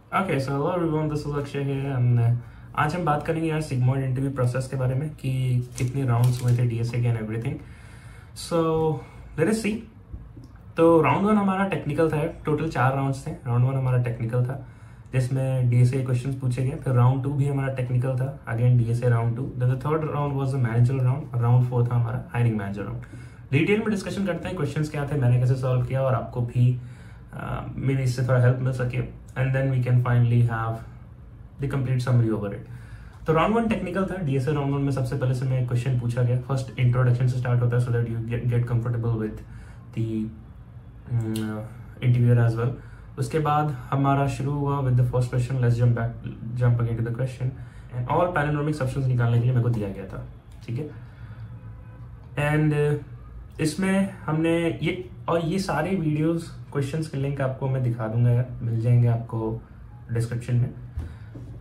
Okay so hello everyone, this is Akshay here and आज हम बात करेंगे यार सिग्मॉइड इंटरव्यू प्रोसेस के बारे में कि कितने राउंड्स हुए थे डीएसए के and everything. So let us see. तो राउंड 1 हमारा टेक्निकल था, टोटल 4 राउंड्स थे। राउंड 1 हमारा टेक्निकल था जिसमें डीएसए क्वेश्चंस पूछे गए। फिर राउंड 2 भी हमारा टेक्निकल था, again DSA round 2। Then the third round was the manager round. Round 4 था हमारा हायरिंग मैनेजर राउंड। डिटेल में डिस्कशन करते हैं क्वेश्चंस क्या थे, मैंने कैसे सॉल्व किया और आपको भी मेरी इससे थोड़ा हेल्प मिल सके, and then we can finally have the complete summary over it. तो राउंड 1 टेक्निकल था। डीएसए राउंड 1 में सबसे पहले से मैं क्वेश्चन पूछा गया। फर्स्ट इंट्रोडक्शन से स्टार्ट होता है so that you get comfortable with the interviewer as well. उसके बाद हमारा शुरू हुआ with the first question. Let's jump again to the question and all palindromic substance निकालने के लिए मेरे को दिया गया था, ठीक है। एंड इसमें हमने ये सारे वीडियोस क्वेश्चंस के लिंक आपको मैं दिखा दूंगा यार, मिल जाएंगे आपको डिस्क्रिप्शन में।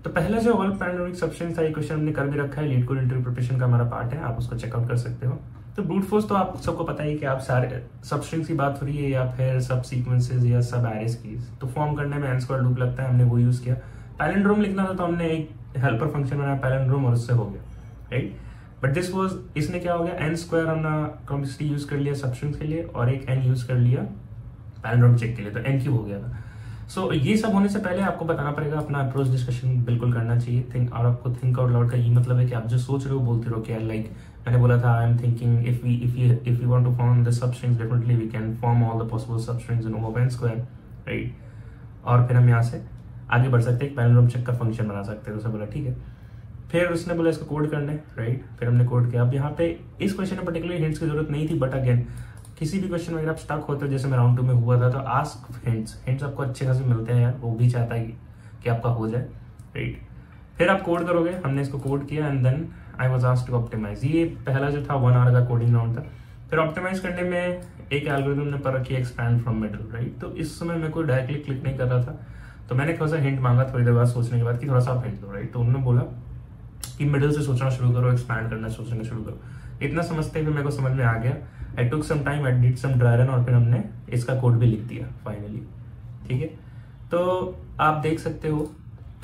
तो पहला जो ऑल पैलिंड्रोमिक सब्सटेंस था, ये क्वेश्चन हमने कर भी रखा है, लीड कोड इंटरव्यू प्रिपरेशन का हमारा पार्ट है, आप उसको चेकआउट कर सकते हो। तो ब्रूट फोर्स तो आप सबको पता ही है कि आप सारे सब्सटेंस की बात हो रही है या फिर सब सीक्वेंसेस या सब एरेज की, तो फॉर्म करने में n² लूप लगता है, हमने वो यूज किया। पैलिंड्रोम लिखना था तो हमने एक हेल्पर फंक्शन बनाया पैलिंड्रोम और उससे हो गया, राइट। बट दिस वाज, इसने क्या हो गया, n² हमने कॉम्प्लेक्सिटी यूज कर लिया सब्सटेंस के लिए और एक n यूज कर लिया पैलिंड्रोम चेक के लिए, तो n क्यूब हो गया था। सो ये सब होने से पहले आपको बताना पड़ेगा, अपना अप्रोच डिस्कशन बिल्कुल करना चाहिए। और आपको थिंक आउट लाउड का ये मतलब है कि आप जो सोच रहे हो बोलते रहो। क्या लाइक मैंने बोला था, I am thinking if you want to form the substrings definitely we can form all the possible substrings in O of n², right. और फिर हम यहाँ से आगे बढ़ सकते हैं, एक पैलिंड्रोम चेक का फंक्शन बना सकते हैं। तो बोला ठीक है। फिर उसने बोला इसको कोड करने, राइट। फिर हमने कोड किया। अब यहाँ पे इस क्वेश्चन में पर्टिकुलर हिंट्स की जरूरत नहीं थी, बट अगेन किसी भी क्वेश्चन में अगर आप स्टक होते हो, जैसे मैं राउंड 2 में हुआ था, तो आस्क हिंट्स आपको अच्छे खासे मिलते हैं यार, वो भी चाहता है कि आपका हो जाए, राइट। फिर आप कोड करोगे, हमने इसको कोड किया and then I was asked to optimize. ये पहला जो था 1 आवर का कोडिंग राउंड था। फिर ऑप्टिमाइज करने में एक एल्गोरिथम ने पर रखी एक्सपैंड फ्रॉम मिडल, राइट। तो इस समय मेरे को डायरेक्टली क्लिक नहीं कर रहा था, तो मैंने थोड़ा सा हिंट मांगा थोड़ी देर बाद सोचने के बाद कि थोड़ा सा आप हिंट दो, राइट। तो उन्होंने बोला कि मिडिल से सोचना शुरू करो, एक्सपैंड करना सोचना शुरू करो। इतना समझते हुए मेरे को समझ में आ गया। I took some time, I did some dry run और फिर हमने इसका कोड भी लिख दिया फाइनली, ठीक है। तो आप देख सकते हो।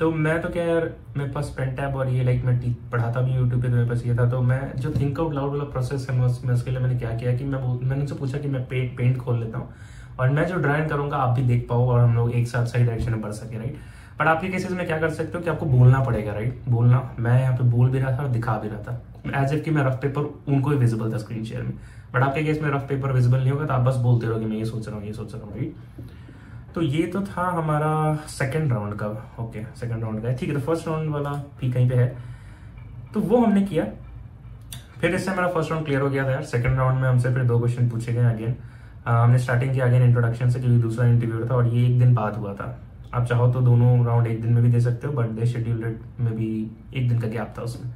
तो मैं तो क्या यार, मेरे पास पेन टैब और ये लाइक मैं पढ़ाता भी यूट्यूब पे, तो मेरे पास ये था। तो मैं जो थिंक आउट लाउड वाला प्रोसेस है उसके लिए मैंने क्या किया कि मैंने उनसे पूछा कि मैं पेंट खोल लेता हूँ और मैं जो ड्राई करूंगा आप भी देख पाओ और हम लोग एक साथ सही डायरेक्शन में बढ़ सके, राइट। बट आपके केसेस में क्या कर सकते हो कि आपको बोलना पड़ेगा, राइट। बोलना, मैं यहाँ पे बोल भी रहा था और दिखा भी रहा था एज इफ कि मैं रफ पेपर उनको ही विजिबल था स्क्रीन शेयर में। बट आपके केस में रफ पेपर विजिबल नहीं होगा, तो आप बस बोलते रहोगे मैं ये सोच रहा हूँ, ये सोच रहा हूँ, राइट। तो ये तो था हमारा सेकंड राउंड का, ओके सेकंड राउंड का, ठीक है। तो फर्स्ट राउंड वाला भी कहीं पे है, तो वो हमने किया। फिर इससे हमारा फर्स्ट राउंड क्लियर हो गया था यार। सेकंड राउंड में हमसे फिर 2 क्वेश्चन पूछे गए अगेन। हमने स्टार्टिंग किया अगेन इंट्रोडक्शन से, क्योंकि दूसरा इंटरव्यू था और ये 1 दिन बाद हुआ था। आप चाहो तो दोनों राउंड 1 दिन में भी दे सकते हो, बट दे शेड्यूल्ड में भी 1 दिन का गैप था उसमें।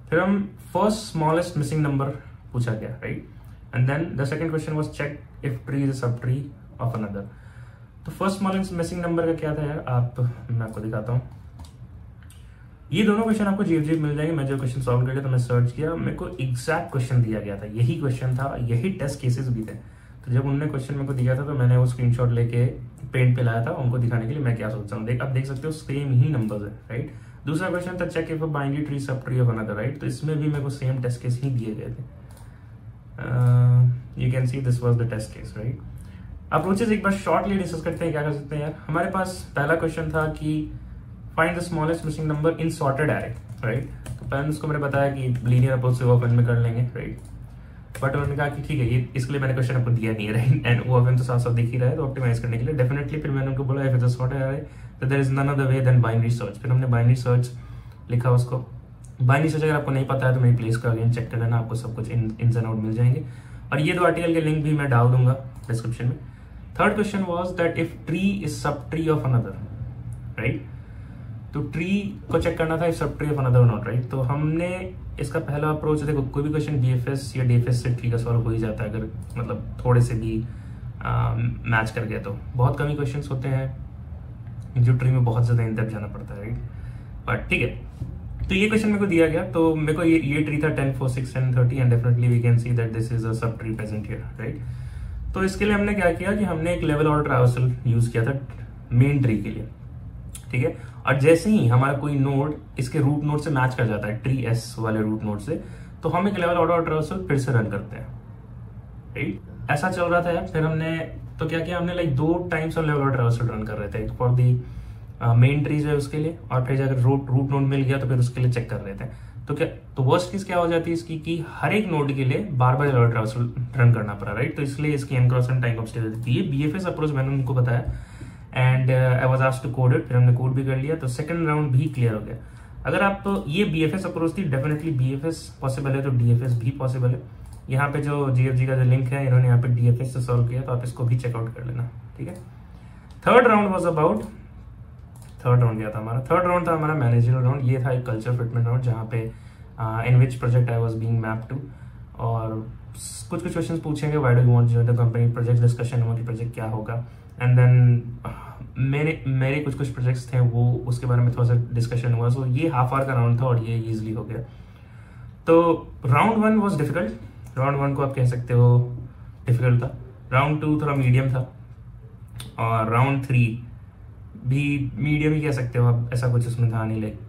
फिर हम फर्स्ट स्मॉलेस्ट मिसिंग नंबर पूछा गया, right. And then the second question was check if tree is a sub tree of another. तो फर्स्ट स्मॉलेस्ट मिसिंग नंबर का क्या था यार, मैं आपको दिखाता हूँ। ये दोनों क्वेश्चन आपको जीव मिल जाएंगे। मैं जो क्वेश्चन सॉल्व कर लिया तो मैं सर्च किया, मेरे को एग्जैक्ट क्वेश्चन दिया गया था, यही क्वेश्चन था, यही टेस्ट केसेस भी थे। तो जब उन्होंने क्वेश्चन मेरे को दिया था तो मैंने वो स्क्रीनशॉट लेके पेंट पे लाया था उनको दिखाने के लिए मैं क्या सोच रहा हूँ। आप देख सकते हो सेम ही नंबर्स है, राइट। दूसरा क्वेश्चन था check if a binary tree sub tree of another, right. तो इसमें भी मेरे को सेम टेस्ट केस ही दिए गए थे। You can see this was the test case, right. Approaches एक बार शॉर्टली डिस्कस करते हैं, क्या कर सकते हैं यार। हमारे पास पहला क्वेश्चन था कि find the smallest missing number in sorted array, right. तो पहले उसको मैंने बताया कि लीनियर अप्रोच से O में कर लेंगे, राइट। बट उन्होंने कहा कि ठीक है, ये इसके लिए मैंने क्वेश्चन आपको दिया नहीं है, राइट। एंड O तो साफ साफ दिख ही रहा है, तो ऑप्टिमाइज करने के लिए डेफिनेटली फिर मैंने उनको बोला if it is sorted array तो there is none other way than binary search. फिर हमने बाइनरी सर्च लिखा उसको। बाइनरी सर्च अगर आपको नहीं पता है तो मेरी प्लेस का अगेन चेक कर लेना, आपको सब कुछ इन एंड आउट मिल जाएंगे। और ये 2 आर्टिकल के लिंक भी मैं डाल दूंगा डिस्क्रिप्शन में। Third question was that if tree is सब ट्री ऑफ अनदर, राइट। तो ट्री को चेक करना था इफ सब tree of another not, right. तो हमने इसका पहला अप्रोच, देखो कोई भी क्वेश्चन बीएफएस या डीएफएस से ट्री का सॉल्व हो ही जाता है, अगर मतलब थोड़े से भी मैच कर गया तो। बहुत कम ही क्वेश्चन होते हैं जो ट्री में बहुत ज्यादा इन डेप्थ जाना पड़ता है, राइट। बट ठीक है, तो ये क्वेश्चन मेरे को दिया गया, तो मेरे को ये ट्री था 10, 4, 6 and 30 and definitely we can see that this is a sub tree present here, right. तो इसके लिए हमने क्या किया कि हमने एक लेवल और ट्रैवर्सल यूज किया था मेन ट्री के लिए। ठीक है। और जैसे ही हमारा कोई नोड इसके रूट नोड से मैच कर जाता है, ट्री एस वाले रूट नोड से, तो हम एक लेवल ऑर्डर ट्रांसफर फिर से रन करते हैं, राइट। ऐसा चल रहा था यार। फिर हमने तो क्या किया, हमने like 2 times of level order transfer run कर रहे थे, फॉर दी मेन ट्रीज है उसके लिए, और फिर अगर रूट नोड मिल गया तो फिर उसके लिए चेक कर रहे थे। तो क्या, तो वर्स्ट केस क्या हो जाती है इसकी कि हर एक नोड के लिए बार बार लेवल ट्रांसफर रन करना पड़ा, राइट। तो इसलिए इसकी n cross n time of stability, ये BFS अप्रोच मैंने उनको बताया and I was asked to code it. फिर हमने कोड भी कर लिया, तो सेकंड राउंड भी क्लियर हो गया। अगर आप ये BFS अप्रोच थी, डेफिनेटली BFS पॉसिबल है तो DFS भी पॉसिबल है। यहाँ पे जो GFG का जो लिंक है, इन्होंने यहाँ पे DFS से सॉल्व किया, तो आप इसको भी चेकआउट कर लेना, ठीक है। Third round was about, third round क्या था हमारा, थर्ड राउंड था हमारा मैनेजरियल राउंड। ये था एक कल्चर फिटमेंट राउंड, जहाँ पे in which project I was being mapped to, और कुछ क्वेश्चंस पूछेंगे, why do you want to join the company, project discussion होगा कि प्रोजेक्ट क्या होगा, एंड देन मेरे कुछ प्रोजेक्ट्स थे वो उसके बारे में थोड़ा सा डिस्कशन हुआ। सो ये हाफ आवर का राउंड था और ये इजीली हो गया। तो राउंड 1 वाज डिफिकल्ट, राउंड 1 को आप कह सकते हो डिफिकल्ट था। राउंड 2 थोड़ा मीडियम था, और राउंड 3 भी मीडियम ही कह सकते हो आप, ऐसा कुछ उसमें था नहीं, लाइक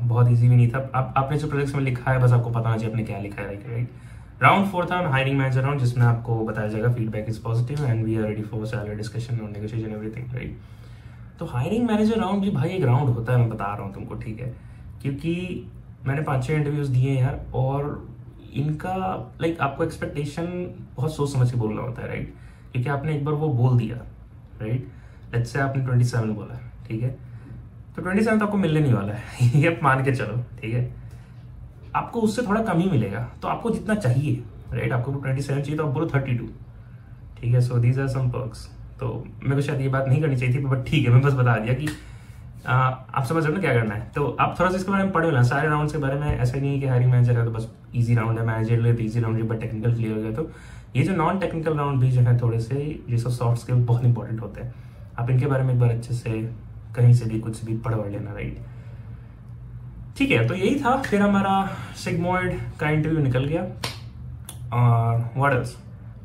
बहुत इजी भी नहीं था। आपने जो प्रोजेक्ट्स में लिखा है बस आपको पता होना चाहिए आपने क्या लिखा है, राइट। राउंड 4 था हायरिंग मैनेजर राउंड, जिसमें आपको बताया जाएगा feedback is positive and we are ready for salary discussion और नेगोशिएशन एवरीथिंग, राइट। तो हायरिंग मैनेजर राउंड भी भाई एक राउंड होता है, मैं बता रहा हूँ तुमको, ठीक है, क्योंकि मैंने 5-6 इंटरव्यूज दिए यार, और इनका लाइक आपको एक्सपेक्टेशन बहुत सोच समझ के बोलना होता है, राइट। क्योंकि आपने एक बार वो बोल दिया, राइट, लेट्स से आपने 27 बोला, ठीक है, तो 27 तो आपको मिलने नहीं वाला है ये आप मान के चलो, ठीक है। आपको उससे थोड़ा कम ही मिलेगा, तो आपको जितना चाहिए, राइट, आपको 27 चाहिए तो आप बोलो 32, ठीक है। So these are some perks. तो मेरे को शायद ये बात नहीं करनी चाहिए थी, बट ठीक है, मैं बस बता दिया कि आप समझ रहे हो ना क्या करना है। तो आप थोड़ा सा इसके बारे में पढ़े ना, सारे राउंड के बारे में। ऐसा नहीं है कि हायरिंग मैनेजर है तो बस इजी राउंड है, मैनेजर लिए तो इजी राउंड है, बट टेक्निकल क्लियर हो गया। तो ये जो नॉन टेक्निकल राउंड भी जो है थोड़े से ये सब सॉफ्ट स्किल बहुत इंपॉर्टेंट होते हैं, आप इनके बारे में एक बार अच्छे से कहीं से भी कुछ भी पढ़ लेना, राइट, ठीक है। तो यही था। फिर हमारा सिग्मॉइड का इंटरव्यू निकल गया, और व्हाट एल्स,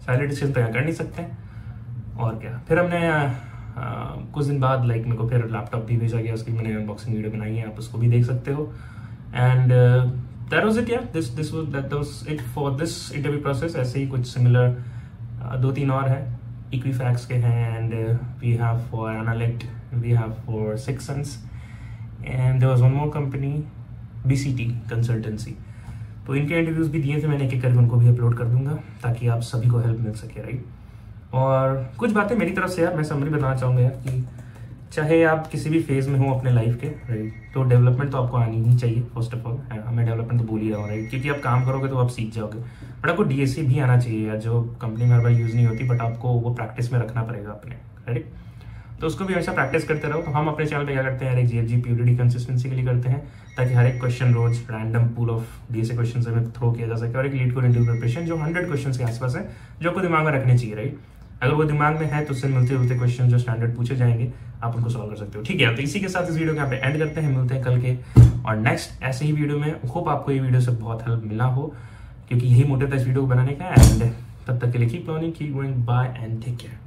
सैलरी डिस्कशन तो यहाँ कर नहीं सकते, और क्या। फिर हमने कुछ दिन बाद लाइक मेरे को फिर लैपटॉप भी भेजा गया, उसकी मैंने अनबॉक्सिंग वीडियो बनाई है, आप उसको भी देख सकते हो। एंड दैट वाज इट यार, that was it for this interview process. ऐसे ही कुछ सिमिलर 2-3 और है, इक्विफैक्स के हैं, and we have for analit, we have for sixons, and there was one more company, BCT consultancy. तो इनके इंटरव्यूज भी दिए थे मैंने, एक एक करके उनको भी अपलोड कर दूंगा ताकि आप सभी को हेल्प मिल सके, राइट। और कुछ बातें मेरी तरफ से यार मैं समरी बताना चाहूँगा यार, कि चाहे आप किसी भी फेज में हो अपने लाइफ के, राइट, तो डेवलपमेंट तो आपको आनी ही चाहिए फर्स्ट ऑफ ऑल। मैं डेवलपमेंट तो बोल ही रहा हूँ, राइट, क्योंकि आप काम करोगे तो आप सीख जाओगे। बट आपको DSC भी आना चाहिए यार, जो कंपनी में हर बार यूज़ नहीं होती, बट आपको वो प्रैक्टिस में रखना पड़ेगा अपने, राइट। तो उसको भी हमेशा प्रैक्टिस करते रहो। तो हम अपने चैनल पे क्या करते हैं यार, एक GFG PUDD कंसिस्टेंसी के लिए करते हैं, ताकि हर एक क्वेश्चन रोज random pool of DSA question हमें थ्रो किया जा सके, और एक लीड कोड इंटरव्यू प्रिपरेशन जो 100 क्वेश्चन के आसपास है, जो आपको दिमाग में रखने चाहिए, राइट। अगर वो दिमाग में है तो उससे मिलते जुलते क्वेश्चन जो स्टैंडर्ड पूछे जाएंगे आप उनको सॉल्व कर सकते हो, ठीक है। तो इसी के साथ इस वीडियो को यहाँ पे एंड करते हैं, मिलते हैं कल के और नेक्स्ट ऐसे ही वीडियो में। होप आपको ये वीडियो से बहुत हेल्प मिला हो, क्योंकि यही मोटिव था इस वीडियो को बनाने का। एंड तब तक के लिए keep learning, keep going, bye and take care.